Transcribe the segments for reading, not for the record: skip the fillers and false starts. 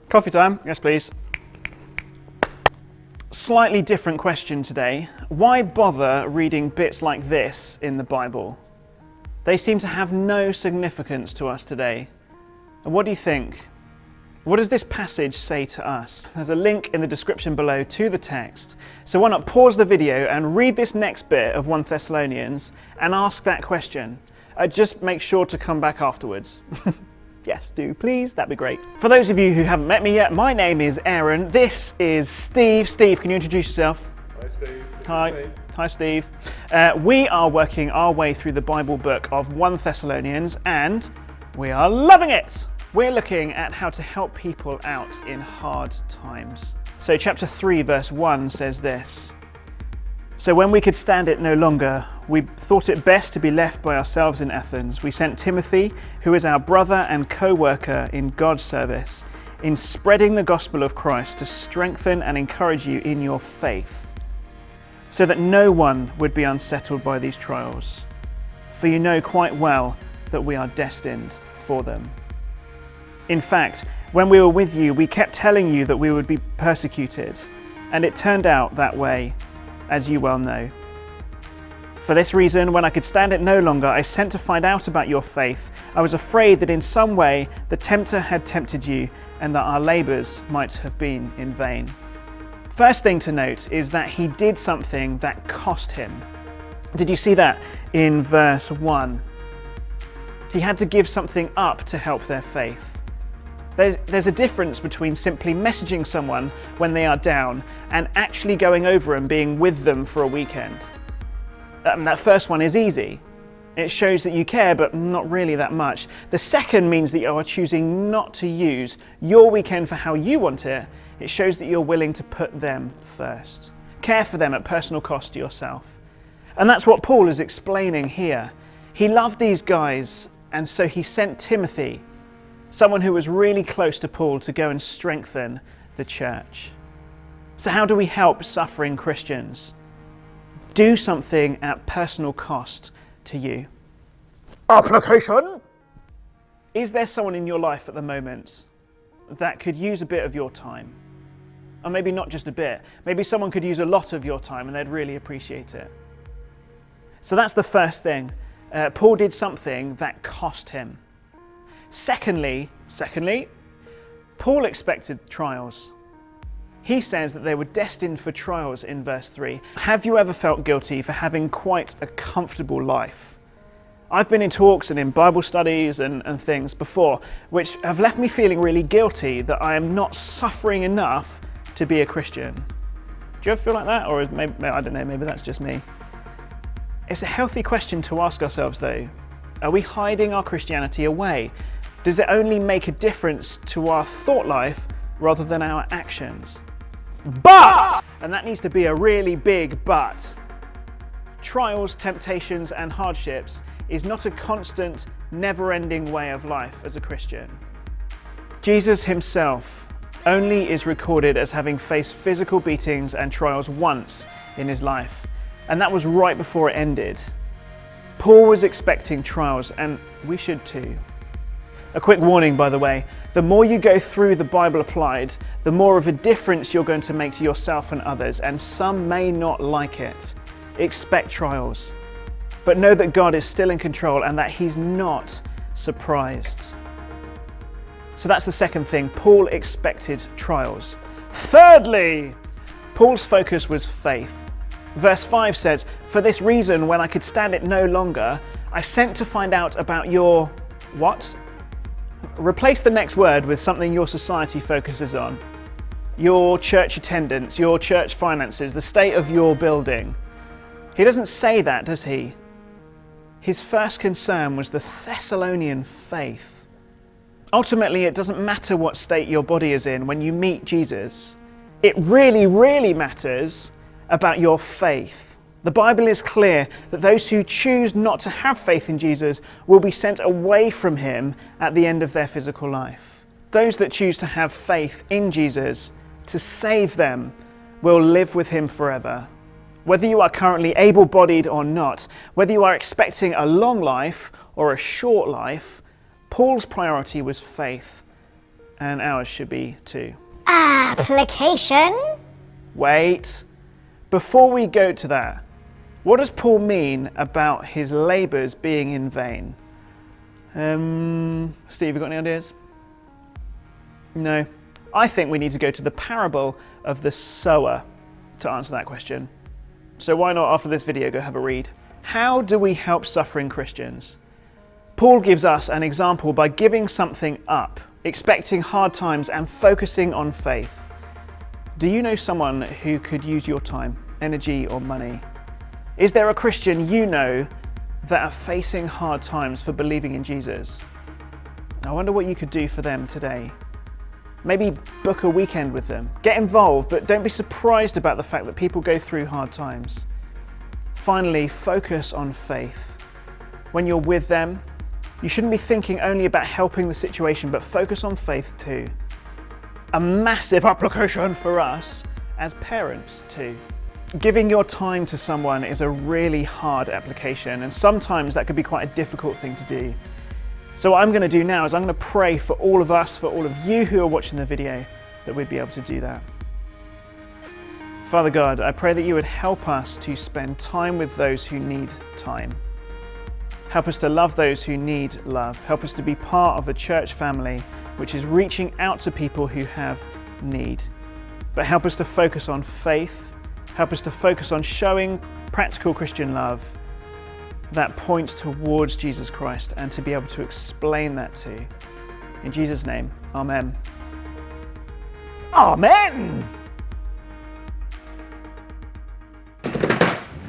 Coffee time, yes please. Slightly different question today. Why bother reading bits like this in the Bible? They seem to have no significance to us today. And what do you think? What does this passage say to us? There's a link in the description below to the text. So why not pause the video and read this next bit of 1 Thessalonians and ask that question. Just make sure to come back afterwards. Yes, do please, that'd be great. For those of you who haven't met me yet, my name is Aaron. This is Steve. Steve, can you introduce yourself? Hi Steve. Hi Steve. We are working our way through the Bible book of 1 Thessalonians and we are loving it. We're looking at how to help people out in hard times. So chapter 3 verse 1 says this. So when we could stand it no longer, we thought it best to be left by ourselves in Athens. We sent Timothy, who is our brother and co-worker in God's service, in spreading the gospel of Christ to strengthen and encourage you in your faith, so that no one would be unsettled by these trials. For you know quite well that we are destined for them. In fact, when we were with you, we kept telling you that we would be persecuted, and it turned out that way, as you well know. For this reason, when I could stand it no longer, I sent to find out about your faith. I was afraid that in some way the tempter had tempted you and that our labours might have been in vain. First thing to note is that he did something that cost him. Did you see that in verse 1? He had to give something up to help their faith. There's a difference between simply messaging someone when they are down and actually going over and being with them for a weekend. That first one is easy. It shows that you care, but not really that much. The second means that you are choosing not to use your weekend for how you want it. It shows that you're willing to put them first. Care for them at personal cost to yourself. And that's what Paul is explaining here. He loved these guys, and so he sent Timothy, someone who was really close to Paul, to go and strengthen the church. So how do we help suffering Christians? Do something at personal cost to you. Application! Is there someone in your life at the moment that could use a bit of your time? Or maybe not just a bit. Maybe someone could use a lot of your time and they'd really appreciate it. So that's the first thing. Paul did something that cost him. Secondly, Paul expected trials. He says that they were destined for trials in verse 3. Have you ever felt guilty for having quite a comfortable life? I've been in talks and in Bible studies and things before, which have left me feeling really guilty that I am not suffering enough to be a Christian. Do you ever feel like that? Or maybe, I don't know, maybe that's just me. It's a healthy question to ask ourselves though. Are we hiding our Christianity away? Does it only make a difference to our thought life rather than our actions? But, and that needs to be a really big but, trials, temptations and hardships is not a constant, never-ending way of life as a Christian. Jesus himself only is recorded as having faced physical beatings and trials once in his life, and that was right before it ended. Paul was expecting trials, and we should too. A quick warning, by the way, the more you go through the Bible applied, the more of a difference you're going to make to yourself and others, and some may not like it. Expect trials, but know that God is still in control and that he's not surprised. So that's the second thing. Paul expected trials. Thirdly, Paul's focus was faith. Verse 5 says, for this reason, when I could stand it no longer, I sent to find out about your what? Replace the next word with something your society focuses on. Your church attendance, your church finances, the state of your building. He doesn't say that, does he? His first concern was the Thessalonian faith. Ultimately, it doesn't matter what state your body is in when you meet Jesus. It really, really matters about your faith. The Bible is clear that those who choose not to have faith in Jesus will be sent away from him at the end of their physical life. Those that choose to have faith in Jesus to save them will live with him forever. Whether you are currently able-bodied or not, whether you are expecting a long life or a short life, Paul's priority was faith, and ours should be too. Application? Wait, before we go to that, what does Paul mean about his labours being in vain? Steve, you got any ideas? No. I think we need to go to the parable of the sower to answer that question. So why not, after this video, go have a read? How do we help suffering Christians? Paul gives us an example by giving something up, expecting hard times and focusing on faith. Do you know someone who could use your time, energy or money? Is there a Christian you know that are facing hard times for believing in Jesus? I wonder what you could do for them today. Maybe book a weekend with them. Get involved, but don't be surprised about the fact that people go through hard times. Finally, focus on faith. When you're with them, you shouldn't be thinking only about helping the situation, but focus on faith too. A massive application for us as parents too. Giving your time to someone is a really hard application, and sometimes that could be quite a difficult thing to do. So what I'm going to do now is I'm going to pray for all of us, for all of you who are watching the video, that we'd be able to do that. Father God, I pray that you would help us to spend time with those who need time. Help us to love those who need love. Help us to be part of a church family which is reaching out to people who have need. But help us to focus on faith. Help us to focus on showing practical Christian love that points towards Jesus Christ, and to be able to explain that to. In Jesus' name, amen. Amen!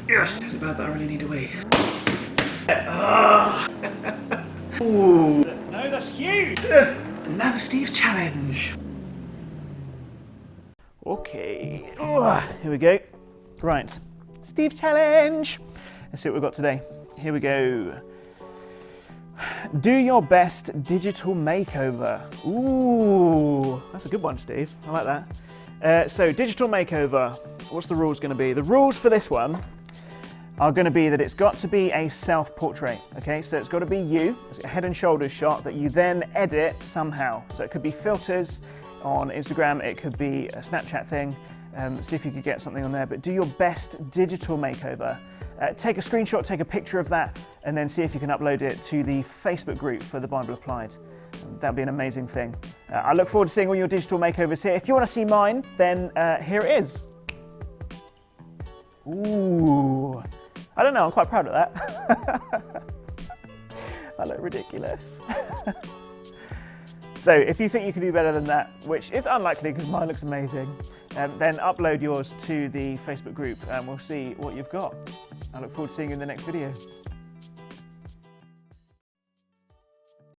Yes, it's bad that I really need a wee. Ooh. No, that's huge! Another Steve's challenge. Okay, here we go. Right, Steve challenge. Let's see what we've got today. Here we go. Do your best digital makeover. Ooh, that's a good one, Steve. I like that. So digital makeover, what's the rules going to be? The rules for this one are going to be that it's got to be a self-portrait, okay? So it's got to be you, it's a head and shoulders shot that you then edit somehow. So it could be filters on Instagram, it could be a Snapchat thing. See if you could get something on there, but do your best digital makeover. Take a screenshot, take a picture of that, and then see if you can upload it to the Facebook group for the Bible Applied. That'd be an amazing thing. I look forward to seeing all your digital makeovers here. If you want to see mine, then here it is. Ooh, I don't know, I'm quite proud of that. I look ridiculous. So if you think you can do better than that, which is unlikely because mine looks amazing, then upload yours to the Facebook group and we'll see what you've got. I look forward to seeing you in the next video.